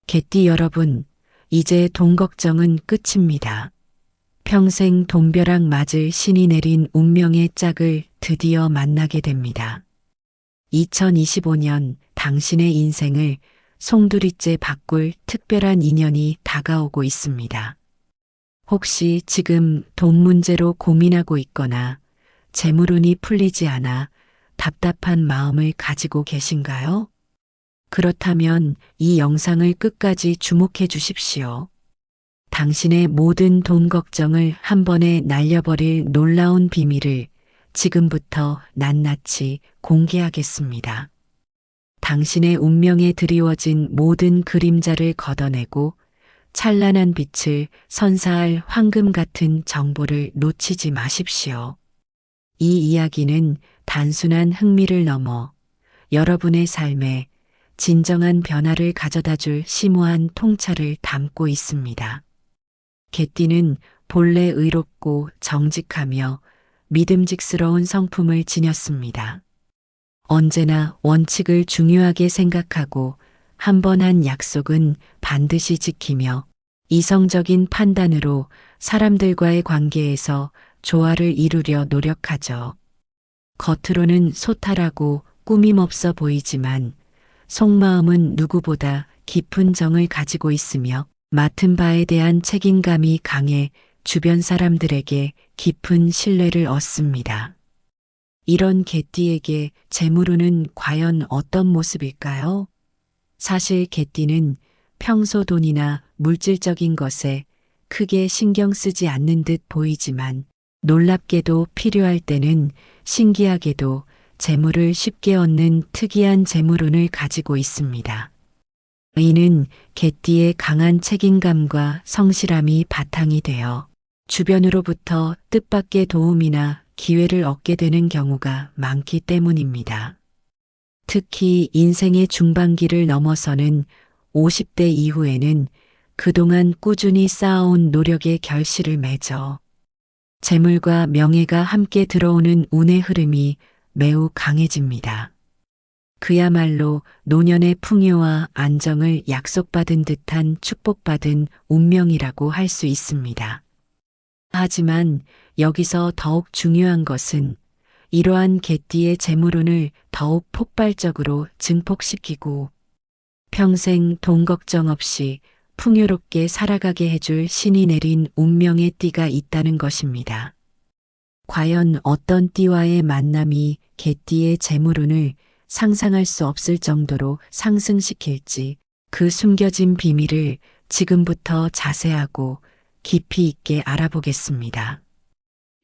개띠 여러분, 이제 돈 걱정은 끝입니다. 평생 돈벼락 맞을 신이 내린 운명의 짝을 드디어 만나게 됩니다. 2025년 당신의 인생을 송두리째 바꿀 특별한 인연이 다가오고 있습니다. 혹시 지금 돈 문제로 고민하고 있거나 재물운이 풀리지 않아 답답한 마음을 가지고 계신가요? 그렇다면 이 영상을 끝까지 주목해 주십시오. 당신의 모든 돈 걱정을 한 번에 날려버릴 놀라운 비밀을 지금부터 낱낱이 공개하겠습니다. 당신의 운명에 드리워진 모든 그림자를 걷어내고 찬란한 빛을 선사할 황금 같은 정보를 놓치지 마십시오. 이 이야기는 단순한 흥미를 넘어 여러분의 삶에 진정한 변화를 가져다 줄 심오한 통찰을 담고 있습니다. 개띠는 본래 의롭고 정직하며 믿음직스러운 성품을 지녔습니다. 언제나 원칙을 중요하게 생각하고 한 번 한 약속은 반드시 지키며 이성적인 판단으로 사람들과의 관계에서 조화를 이루려 노력하죠. 겉으로는 소탈하고 꾸밈없어 보이지만 속마음은 누구보다 깊은 정을 가지고 있으며 맡은 바에 대한 책임감이 강해 주변 사람들에게 깊은 신뢰를 얻습니다. 이런 개띠에게 재물운은 과연 어떤 모습일까요? 사실 개띠는 평소 돈이나 물질적인 것에 크게 신경 쓰지 않는 듯 보이지만 놀랍게도 필요할 때는 신기하게도 재물을 쉽게 얻는 특이한 재물운을 가지고 있습니다. 이는 개띠의 강한 책임감과 성실함이 바탕이 되어 주변으로부터 뜻밖의 도움이나 기회를 얻게 되는 경우가 많기 때문입니다. 특히 인생의 중반기를 넘어서는 50대 이후에는 그동안 꾸준히 쌓아온 노력의 결실을 맺어 재물과 명예가 함께 들어오는 운의 흐름이 매우 강해집니다. 그야말로 노년의 풍요와 안정을 약속받은 듯한 축복받은 운명이라고 할 수 있습니다. 하지만 여기서 더욱 중요한 것은 이러한 개띠의 재물운을 더욱 폭발적으로 증폭시키고 평생 돈 걱정 없이 풍요롭게 살아가게 해줄 신이 내린 운명의 띠가 있다는 것입니다. 과연 어떤 띠와의 만남이 개띠의 재물운을 상상할 수 없을 정도로 상승시킬지 그 숨겨진 비밀을 지금부터 자세하고 깊이 있게 알아보겠습니다.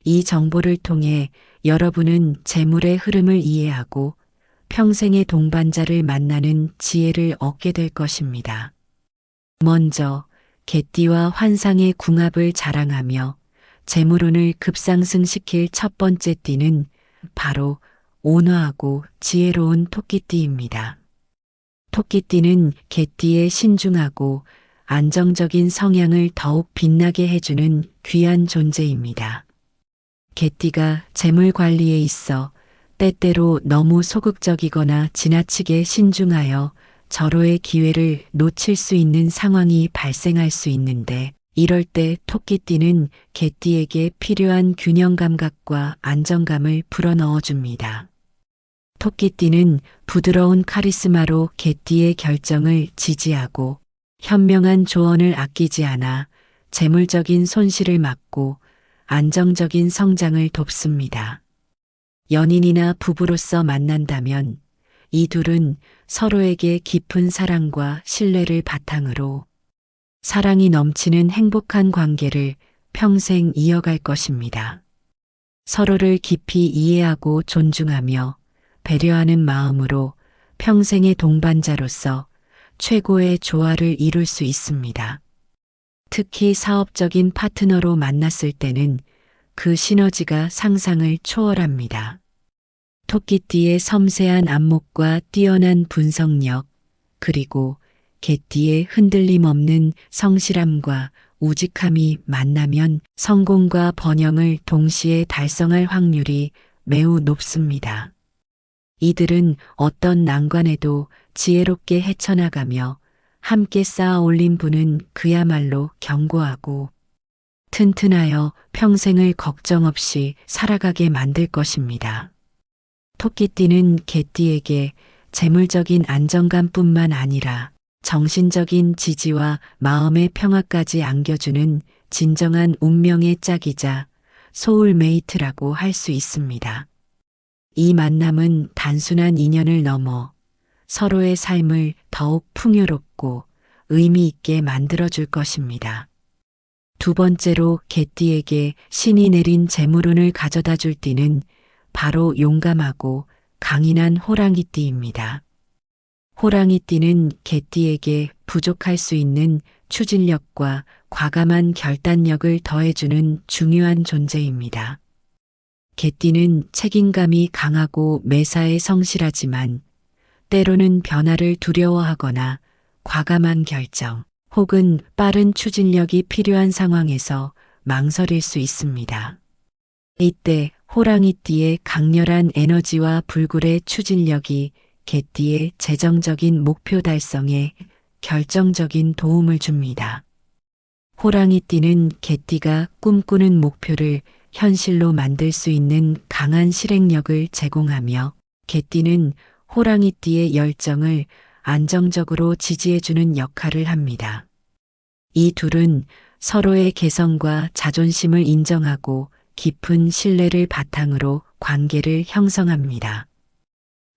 이 정보를 통해 여러분은 재물의 흐름을 이해하고 평생의 동반자를 만나는 지혜를 얻게 될 것입니다. 먼저 개띠와 환상의 궁합을 자랑하며 재물운을 급상승시킬 첫 번째 띠는 바로 온화하고 지혜로운 토끼띠입니다. 토끼띠는 개띠의 신중하고 안정적인 성향을 더욱 빛나게 해주는 귀한 존재입니다. 개띠가 재물 관리에 있어 때때로 너무 소극적이거나 지나치게 신중하여 절호의 기회를 놓칠 수 있는 상황이 발생할 수 있는데 이럴 때 토끼띠는 개띠에게 필요한 균형 감각과 안정감을 불어넣어 줍니다. 토끼띠는 부드러운 카리스마로 개띠의 결정을 지지하고 현명한 조언을 아끼지 않아 재물적인 손실을 막고 안정적인 성장을 돕습니다. 연인이나 부부로서 만난다면 이 둘은 서로에게 깊은 사랑과 신뢰를 바탕으로 사랑이 넘치는 행복한 관계를 평생 이어갈 것입니다. 서로를 깊이 이해하고 존중하며 배려하는 마음으로 평생의 동반자로서 최고의 조화를 이룰 수 있습니다. 특히 사업적인 파트너로 만났을 때는 그 시너지가 상상을 초월합니다. 토끼띠의 섬세한 안목과 뛰어난 분석력, 그리고 개띠의 흔들림 없는 성실함과 우직함이 만나면 성공과 번영을 동시에 달성할 확률이 매우 높습니다. 이들은 어떤 난관에도 지혜롭게 헤쳐나가며 함께 쌓아 올린 부는 그야말로 견고하고 튼튼하여 평생을 걱정 없이 살아가게 만들 것입니다. 토끼띠는 개띠에게 재물적인 안정감뿐만 아니라 정신적인 지지와 마음의 평화까지 안겨주는 진정한 운명의 짝이자 소울메이트라고 할 수 있습니다. 이 만남은 단순한 인연을 넘어 서로의 삶을 더욱 풍요롭고 의미 있게 만들어줄 것입니다. 두 번째로 개띠에게 신이 내린 재물운을 가져다 줄 띠는 바로 용감하고 강인한 호랑이띠입니다. 호랑이띠는 개띠에게 부족할 수 있는 추진력과 과감한 결단력을 더해주는 중요한 존재입니다. 개띠는 책임감이 강하고 매사에 성실하지만 때로는 변화를 두려워하거나 과감한 결정 혹은 빠른 추진력이 필요한 상황에서 망설일 수 있습니다. 이때 호랑이띠의 강렬한 에너지와 불굴의 추진력이 개띠의 재정적인 목표 달성에 결정적인 도움을 줍니다. 호랑이띠는 개띠가 꿈꾸는 목표를 현실로 만들 수 있는 강한 실행력을 제공하며 개띠는 호랑이띠의 열정을 안정적으로 지지해주는 역할을 합니다. 이 둘은 서로의 개성과 자존심을 인정하고 깊은 신뢰를 바탕으로 관계를 형성합니다.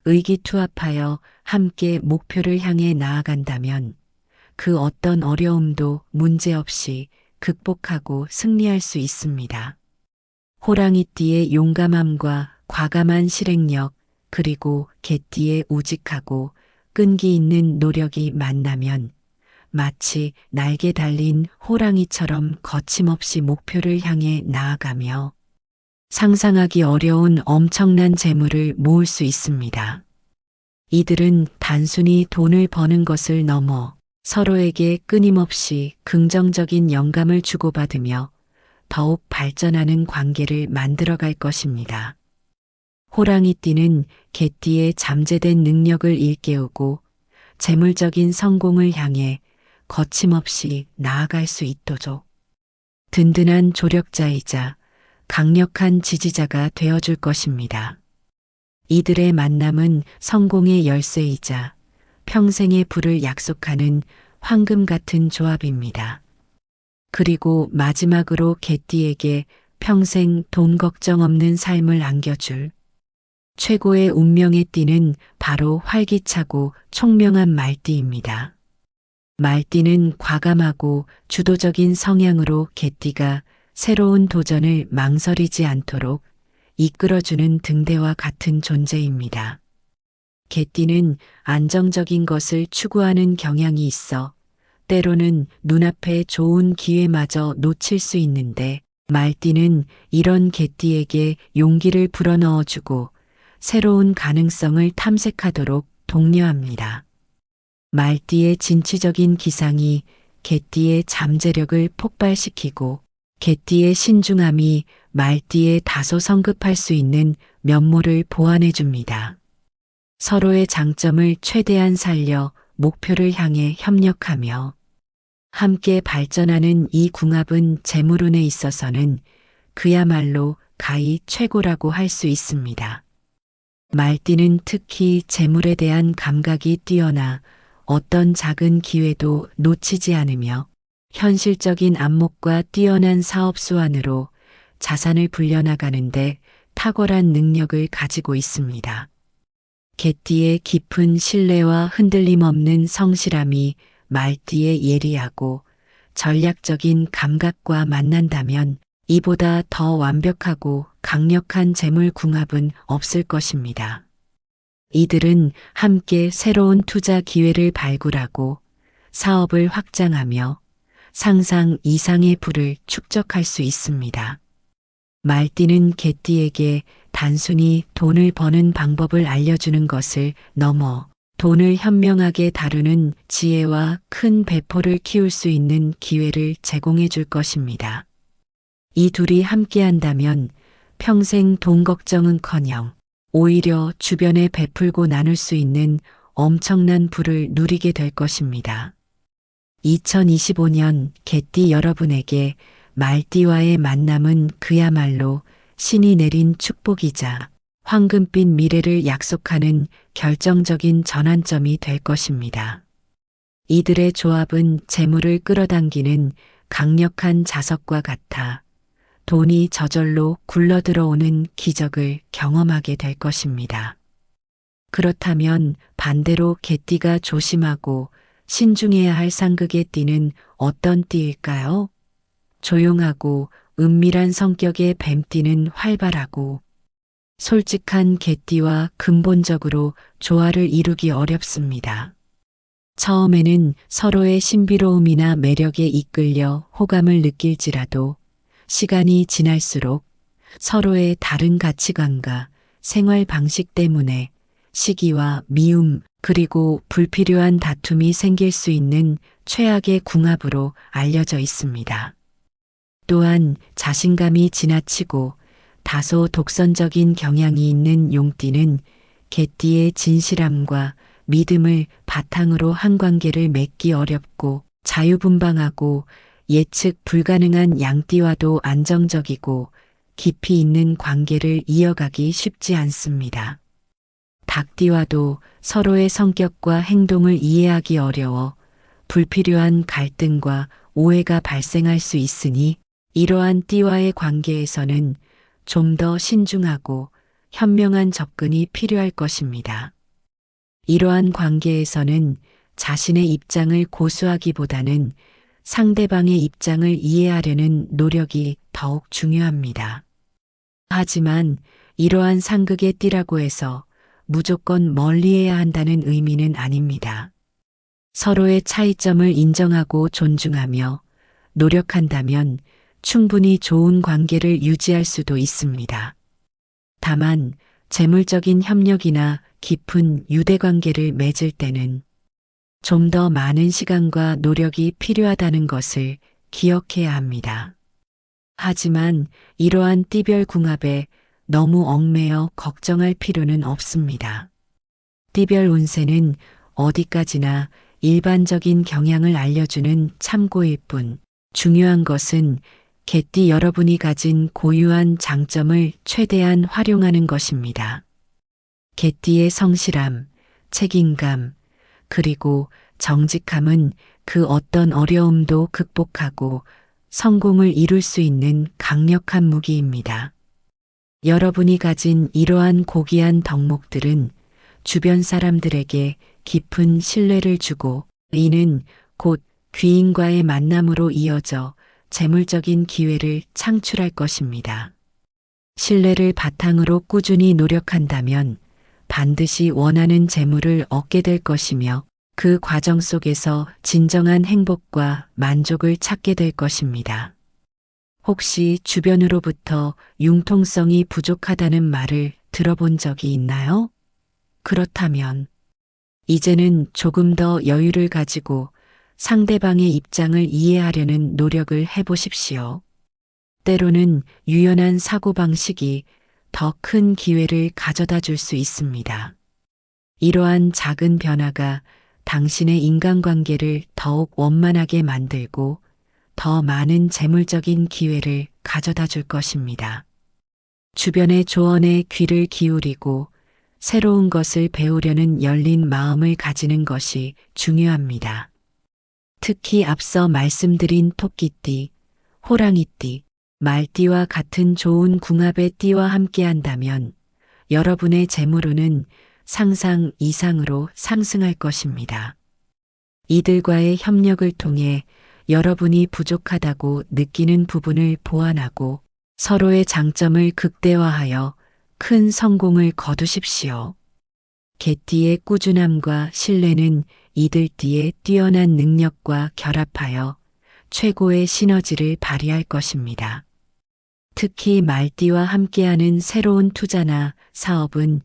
의기투합하여 함께 목표를 향해 나아간다면 그 어떤 어려움도 문제없이 극복하고 승리할 수 있습니다. 호랑이띠의 용감함과 과감한 실행력 그리고 개띠의 우직하고 끈기 있는 노력이 만나면 마치 날개 달린 호랑이처럼 거침없이 목표를 향해 나아가며 상상하기 어려운 엄청난 재물을 모을 수 있습니다. 이들은 단순히 돈을 버는 것을 넘어 서로에게 끊임없이 긍정적인 영감을 주고받으며 더욱 발전하는 관계를 만들어갈 것입니다. 호랑이띠는 개띠의 잠재된 능력을 일깨우고 재물적인 성공을 향해 거침없이 나아갈 수 있도록 든든한 조력자이자 강력한 지지자가 되어줄 것입니다. 이들의 만남은 성공의 열쇠이자 평생의 부를 약속하는 황금 같은 조합입니다. 그리고 마지막으로 개띠에게 평생 돈 걱정 없는 삶을 안겨줄 최고의 운명의 띠는 바로 활기차고 총명한 말띠입니다. 말띠는 과감하고 주도적인 성향으로 개띠가 새로운 도전을 망설이지 않도록 이끌어주는 등대와 같은 존재입니다. 개띠는 안정적인 것을 추구하는 경향이 있어 때로는 눈앞에 좋은 기회마저 놓칠 수 있는데 말띠는 이런 개띠에게 용기를 불어넣어주고 새로운 가능성을 탐색하도록 독려합니다. 말띠의 진취적인 기상이 개띠의 잠재력을 폭발시키고 개띠의 신중함이 말띠의 다소 성급할 수 있는 면모를 보완해 줍니다. 서로의 장점을 최대한 살려 목표를 향해 협력하며 함께 발전하는 이 궁합은 재물운에 있어서는 그야말로 가히 최고라고 할 수 있습니다. 말띠는 특히 재물에 대한 감각이 뛰어나 어떤 작은 기회도 놓치지 않으며 현실적인 안목과 뛰어난 사업 수완으로 자산을 불려나가는데 탁월한 능력을 가지고 있습니다. 개띠의 깊은 신뢰와 흔들림 없는 성실함이 말띠의 예리하고 전략적인 감각과 만난다면 이보다 더 완벽하고 강력한 재물 궁합은 없을 것입니다. 이들은 함께 새로운 투자 기회를 발굴하고 사업을 확장하며 상상 이상의 부를 축적할 수 있습니다. 말띠는 개띠에게 단순히 돈을 버는 방법을 알려주는 것을 넘어 돈을 현명하게 다루는 지혜와 큰 배포를 키울 수 있는 기회를 제공해 줄 것입니다. 이 둘이 함께한다면 평생 돈 걱정은커녕 오히려 주변에 베풀고 나눌 수 있는 엄청난 부를 누리게 될 것입니다. 2025년 개띠 여러분에게 말띠와의 만남은 그야말로 신이 내린 축복이자 황금빛 미래를 약속하는 결정적인 전환점이 될 것입니다. 이들의 조합은 재물을 끌어당기는 강력한 자석과 같아 돈이 저절로 굴러들어오는 기적을 경험하게 될 것입니다. 그렇다면 반대로 개띠가 조심하고 신중해야 할 상극의 띠는 어떤 띠일까요? 조용하고 은밀한 성격의 뱀띠는 활발하고 솔직한 개띠와 근본적으로 조화를 이루기 어렵습니다. 처음에는 서로의 신비로움이나 매력에 이끌려 호감을 느낄지라도 시간이 지날수록 서로의 다른 가치관과 생활 방식 때문에 시기와 미움 그리고 불필요한 다툼이 생길 수 있는 최악의 궁합으로 알려져 있습니다. 또한 자신감이 지나치고 다소 독선적인 경향이 있는 용띠는 개띠의 진실함과 믿음을 바탕으로 한 관계를 맺기 어렵고 자유분방하고 예측 불가능한 양띠와도 안정적이고 깊이 있는 관계를 이어가기 쉽지 않습니다. 닭띠와도 서로의 성격과 행동을 이해하기 어려워 불필요한 갈등과 오해가 발생할 수 있으니 이러한 띠와의 관계에서는 좀 더 신중하고 현명한 접근이 필요할 것입니다. 이러한 관계에서는 자신의 입장을 고수하기보다는 상대방의 입장을 이해하려는 노력이 더욱 중요합니다. 하지만 이러한 상극의 띠라고 해서 무조건 멀리해야 한다는 의미는 아닙니다. 서로의 차이점을 인정하고 존중하며 노력한다면 충분히 좋은 관계를 유지할 수도 있습니다. 다만 재물적인 협력이나 깊은 유대관계를 맺을 때는 좀 더 많은 시간과 노력이 필요하다는 것을 기억해야 합니다. 하지만 이러한 띠별 궁합에 너무 얽매여 걱정할 필요는 없습니다. 띠별 운세는 어디까지나 일반적인 경향을 알려주는 참고일 뿐 중요한 것은 개띠 여러분이 가진 고유한 장점을 최대한 활용하는 것입니다. 개띠의 성실함, 책임감, 그리고 정직함은 그 어떤 어려움도 극복하고 성공을 이룰 수 있는 강력한 무기입니다. 여러분이 가진 이러한 고귀한 덕목들은 주변 사람들에게 깊은 신뢰를 주고 이는 곧 귀인과의 만남으로 이어져 재물적인 기회를 창출할 것입니다. 신뢰를 바탕으로 꾸준히 노력한다면 반드시 원하는 재물을 얻게 될 것이며 그 과정 속에서 진정한 행복과 만족을 찾게 될 것입니다. 혹시 주변으로부터 융통성이 부족하다는 말을 들어본 적이 있나요? 그렇다면 이제는 조금 더 여유를 가지고 상대방의 입장을 이해하려는 노력을 해보십시오. 때로는 유연한 사고방식이 더 큰 기회를 가져다 줄 수 있습니다. 이러한 작은 변화가 당신의 인간관계를 더욱 원만하게 만들고 더 많은 재물적인 기회를 가져다 줄 것입니다. 주변의 조언에 귀를 기울이고 새로운 것을 배우려는 열린 마음을 가지는 것이 중요합니다. 특히 앞서 말씀드린 토끼띠, 호랑이띠, 말띠와 같은 좋은 궁합의 띠와 함께한다면 여러분의 재물운은 상상 이상으로 상승할 것입니다. 이들과의 협력을 통해 여러분이 부족하다고 느끼는 부분을 보완하고 서로의 장점을 극대화하여 큰 성공을 거두십시오. 개띠의 꾸준함과 신뢰는 이들 띠의 뛰어난 능력과 결합하여 최고의 시너지를 발휘할 것입니다. 특히 말띠와 함께하는 새로운 투자나 사업은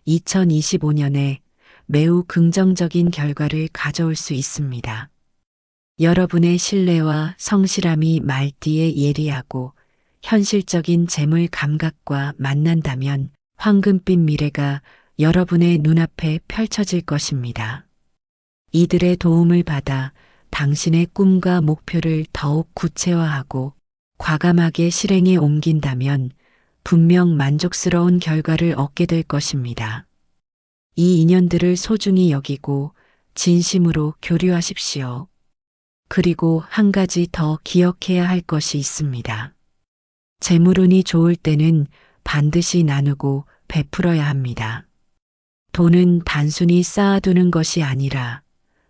2025년에 매우 긍정적인 결과를 가져올 수 있습니다. 여러분의 신뢰와 성실함이 말띠에 예리하고 현실적인 재물 감각과 만난다면 황금빛 미래가 여러분의 눈앞에 펼쳐질 것입니다. 이들의 도움을 받아 당신의 꿈과 목표를 더욱 구체화하고 과감하게 실행에 옮긴다면 분명 만족스러운 결과를 얻게 될 것입니다. 이 인연들을 소중히 여기고 진심으로 교류하십시오. 그리고 한 가지 더 기억해야 할 것이 있습니다. 재물운이 좋을 때는 반드시 나누고 베풀어야 합니다. 돈은 단순히 쌓아두는 것이 아니라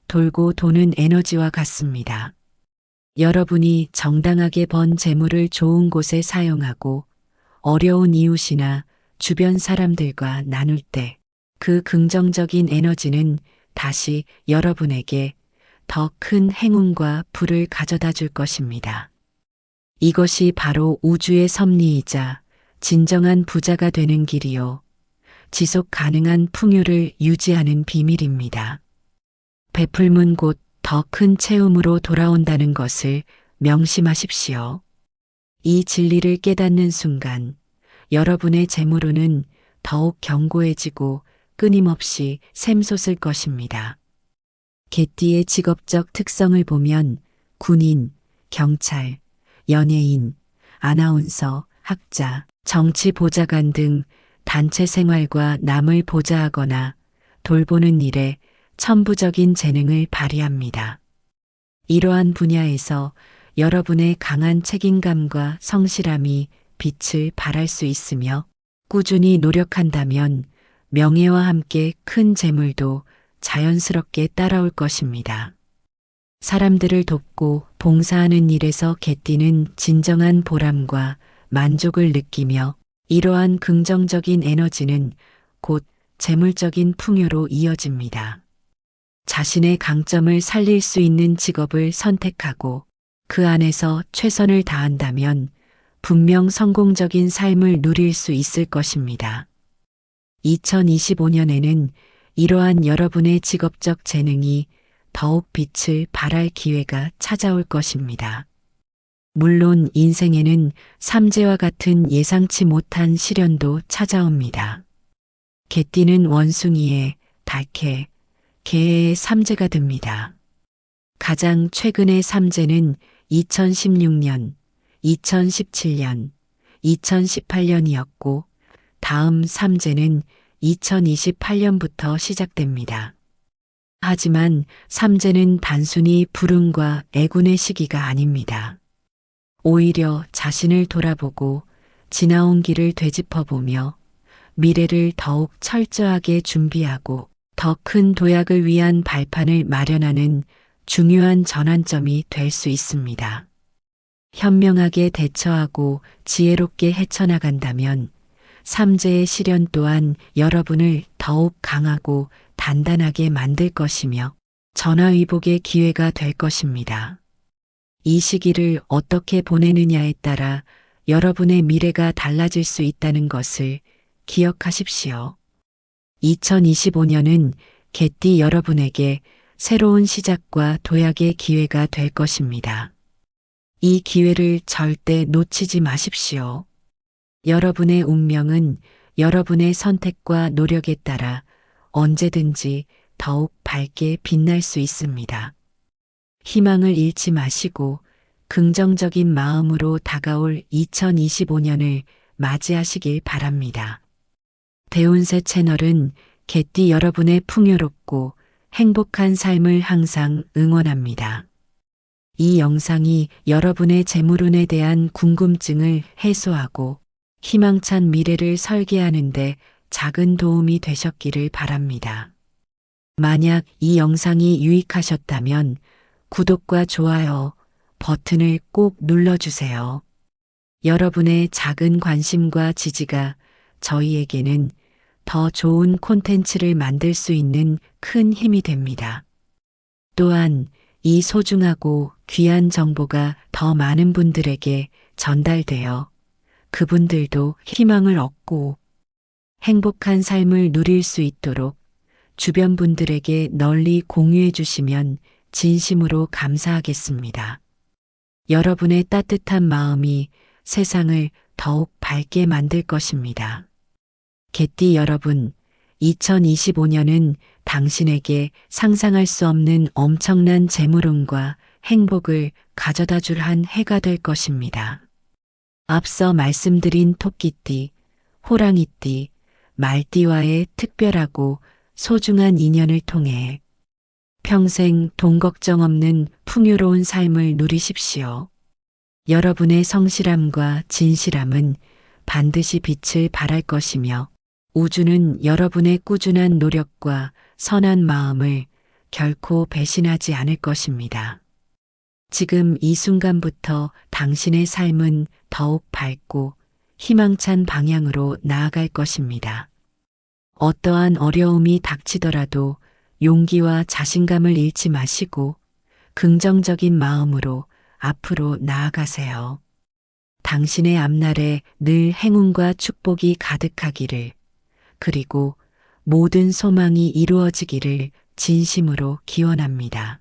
돌고 도는 에너지와 같습니다. 여러분이 정당하게 번 재물을 좋은 곳에 사용하고 어려운 이웃이나 주변 사람들과 나눌 때 그 긍정적인 에너지는 다시 여러분에게 더 큰 행운과 부를 가져다 줄 것입니다. 이것이 바로 우주의 섭리이자 진정한 부자가 되는 길이요. 지속 가능한 풍요를 유지하는 비밀입니다. 베풀문 곧 더 큰 채움으로 돌아온다는 것을 명심하십시오. 이 진리를 깨닫는 순간 여러분의 재물운은 더욱 견고해지고 끊임없이 샘솟을 것입니다. 개띠의 직업적 특성을 보면 군인, 경찰, 연예인, 아나운서, 학자, 정치 보좌관 등 단체 생활과 남을 보좌하거나 돌보는 일에 천부적인 재능을 발휘합니다. 이러한 분야에서 여러분의 강한 책임감과 성실함이 빛을 발할 수 있으며 꾸준히 노력한다면 명예와 함께 큰 재물도 자연스럽게 따라올 것입니다. 사람들을 돕고 봉사하는 일에서 개띠는 진정한 보람과 만족을 느끼며 이러한 긍정적인 에너지는 곧 재물적인 풍요로 이어집니다. 자신의 강점을 살릴 수 있는 직업을 선택하고 그 안에서 최선을 다한다면 분명 성공적인 삶을 누릴 수 있을 것입니다. 2025년에는 이러한 여러분의 직업적 재능이 더욱 빛을 발할 기회가 찾아올 것입니다. 물론 인생에는 삼재와 같은 예상치 못한 시련도 찾아옵니다. 개띠는 원숭이의, 닭의, 개의 삼재가 됩니다. 가장 최근의 삼재는 2016년, 2017년, 2018년이었고 다음 삼재는 2028년부터 시작됩니다. 하지만 삼재는 단순히 불운과 애군의 시기가 아닙니다. 오히려 자신을 돌아보고 지나온 길을 되짚어보며 미래를 더욱 철저하게 준비하고 더 큰 도약을 위한 발판을 마련하는 중요한 전환점이 될 수 있습니다. 현명하게 대처하고 지혜롭게 헤쳐나간다면 삼재의 시련 또한 여러분을 더욱 강하고 단단하게 만들 것이며 전화위복의 기회가 될 것입니다. 이 시기를 어떻게 보내느냐에 따라 여러분의 미래가 달라질 수 있다는 것을 기억하십시오. 2025년은 개띠 여러분에게 새로운 시작과 도약의 기회가 될 것입니다. 이 기회를 절대 놓치지 마십시오. 여러분의 운명은 여러분의 선택과 노력에 따라 언제든지 더욱 밝게 빛날 수 있습니다. 희망을 잃지 마시고 긍정적인 마음으로 다가올 2025년을 맞이하시길 바랍니다. 대운세 채널은 개띠 여러분의 풍요롭고 행복한 삶을 항상 응원합니다. 이 영상이 여러분의 재물운에 대한 궁금증을 해소하고 희망찬 미래를 설계하는 데 작은 도움이 되셨기를 바랍니다. 만약 이 영상이 유익하셨다면 구독과 좋아요 버튼을 꼭 눌러주세요. 여러분의 작은 관심과 지지가 저희에게는 더 좋은 콘텐츠를 만들 수 있는 큰 힘이 됩니다. 또한 이 소중하고 귀한 정보가 더 많은 분들에게 전달되어 그분들도 희망을 얻고 행복한 삶을 누릴 수 있도록 주변 분들에게 널리 공유해 주시면 진심으로 감사하겠습니다. 여러분의 따뜻한 마음이 세상을 더욱 밝게 만들 것입니다. 개띠 여러분, 2025년은 당신에게 상상할 수 없는 엄청난 재물운과 행복을 가져다 줄 한 해가 될 것입니다. 앞서 말씀드린 토끼띠, 호랑이띠, 말띠와의 특별하고 소중한 인연을 통해 평생 돈 걱정 없는 풍요로운 삶을 누리십시오. 여러분의 성실함과 진실함은 반드시 빛을 발할 것이며 우주는 여러분의 꾸준한 노력과 선한 마음을 결코 배신하지 않을 것입니다. 지금 이 순간부터 당신의 삶은 더욱 밝고 희망찬 방향으로 나아갈 것입니다. 어떠한 어려움이 닥치더라도 용기와 자신감을 잃지 마시고 긍정적인 마음으로 앞으로 나아가세요. 당신의 앞날에 늘 행운과 축복이 가득하기를, 그리고 모든 소망이 이루어지기를 진심으로 기원합니다.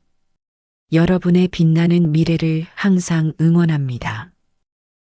여러분의 빛나는 미래를 항상 응원합니다.